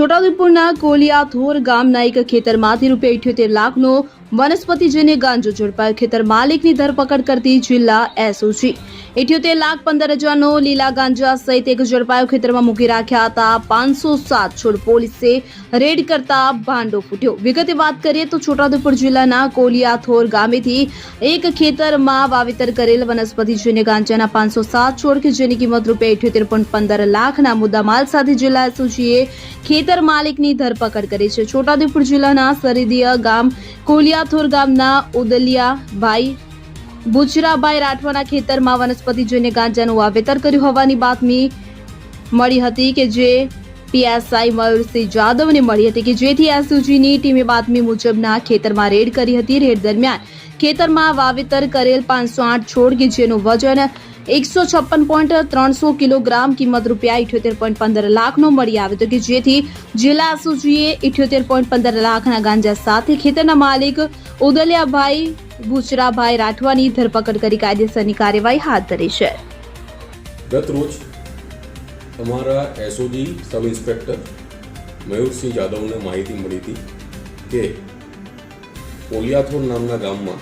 છોટાઉદેપુરના કોલિયાથોર ગામના એક ખેતરમાંથી ₹78 લાખનો વનસ્પતિજન્ય ગાંજો ઝડપાયો. ખેતર માલિકની ધરપકડ કરતી જિલ્લા એસઓજી. 78,15,000નો લીલા ગાંજા સહિત એક ઝડપાયો. ખેતરમાં મૂકી રાખ્યા હતા 507 છોડ. પોલીસે રેડ કરતા ભાંડો ફૂટ્યો. વિગતે વાત કરીએ તો છોટાઉદેપુર જિલ્લાના કોલિયાથોર ગામેથી એક ખેતરમાં વાવેતર કરેલ વનસ્પતિજન્ય ગાંજાના 507 છોડ કે જેની કિંમત ₹78.15 લાખના મુદ્દામાલ સાથે જિલ્લા એસઓજીએ ખેતર માલિકની ધરપકડ કરી છે. છોટાઉદેપુર જિલ્લાના સરહદીય ગામ કોલિયાથોર ગામના ઉદલિયાભાઈ બુચરાભાઈ રાઠવાના ખેતરમાં વનસ્પતિજન્ય ગાંજાનું વાવેતર કર્યું હોવાની બાતમી મળી હતી કે જે પીએસઆઈ મયુરસિંહ જાદવને મળી હતી કે જેથી એસઓજીની ટીમે બાતમી મુજબના ખેતરમાં રેડ કરી હતી. રેડ દરમિયાન ખેતરમાં વાવેતર કરેલ 508 છોડ કે જેનું વજન 156.300 કિલોગ્રામ, કિંમત ₹78.15 લાખનો મળી આવ્યો હતો કે જેથી જિલ્લા એસઓજીએ 78.15 લાખના ગાંજા સાથે ખેતરના માલિક ઉદલિયાભાઈ બુચરાભાઈ રાઠવાની ધરપકડ કરી કાયદેસરની કાર્યવાહી હાથ ધરી છે. ગત રોજ અમારા એસઓજી સબ ઇન્સ્પેક્ટર મયુરસિંહ જાદવને માહિતી મળી હતી કે કોલિયાથોર નામના ગામમાં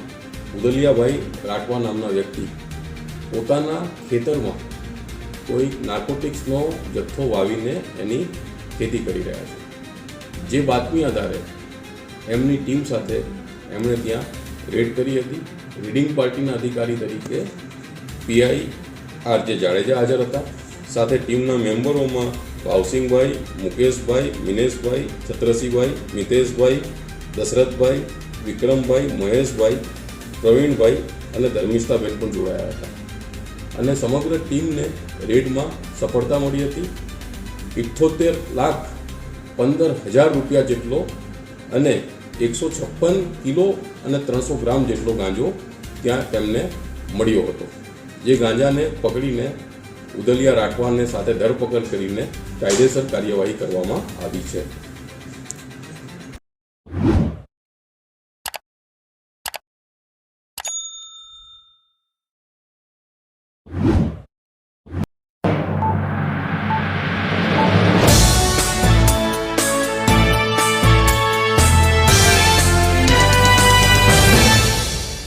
ઉદલિયાભાઈ રાઠવા નામના વ્યક્તિ પોતાના ખેતરમાં કોઈ નાર્કોટિક્સનો જથ્થો વાવીને એની ખેતી કરી રહ્યા છે. જે બાતમી આધારે એમની ટીમ સાથે એમણે ત્યાં રેડ કરી હતી. રીડિંગ પાર્ટીના અધિકારી તરીકે પીઆઈ આરજે જાડેજા હાજર હતા. સાથે ટીમના મેમ્બરોમાં ભાવસિંહભાઈ, મુકેશભાઈ, મિનેશભાઈ, છત્રસિંહભાઈ, મિતેશભાઈ, દશરથભાઈ, વિક્રમભાઈ, મહેશભાઈ, પ્રવીણભાઈ અને ધર્મિષ્ઠાબેન પણ જોડાયા હતા અને સમગ્ર ટીમને રેડમાં સફળતા મળી હતી. 78,15,000 રૂપિયા જેટલો અને 156 કિલો અને 300 ગ્રામ જેટલો ગાંજો ત્યાં તેમને મળ્યો હતો. જે ગાંજાને પકડીને ઉદલિયા રાઠવાને સાથે ધરપકડ કરીને કાયદેસર કાર્યવાહી કરવામાં આવી છે.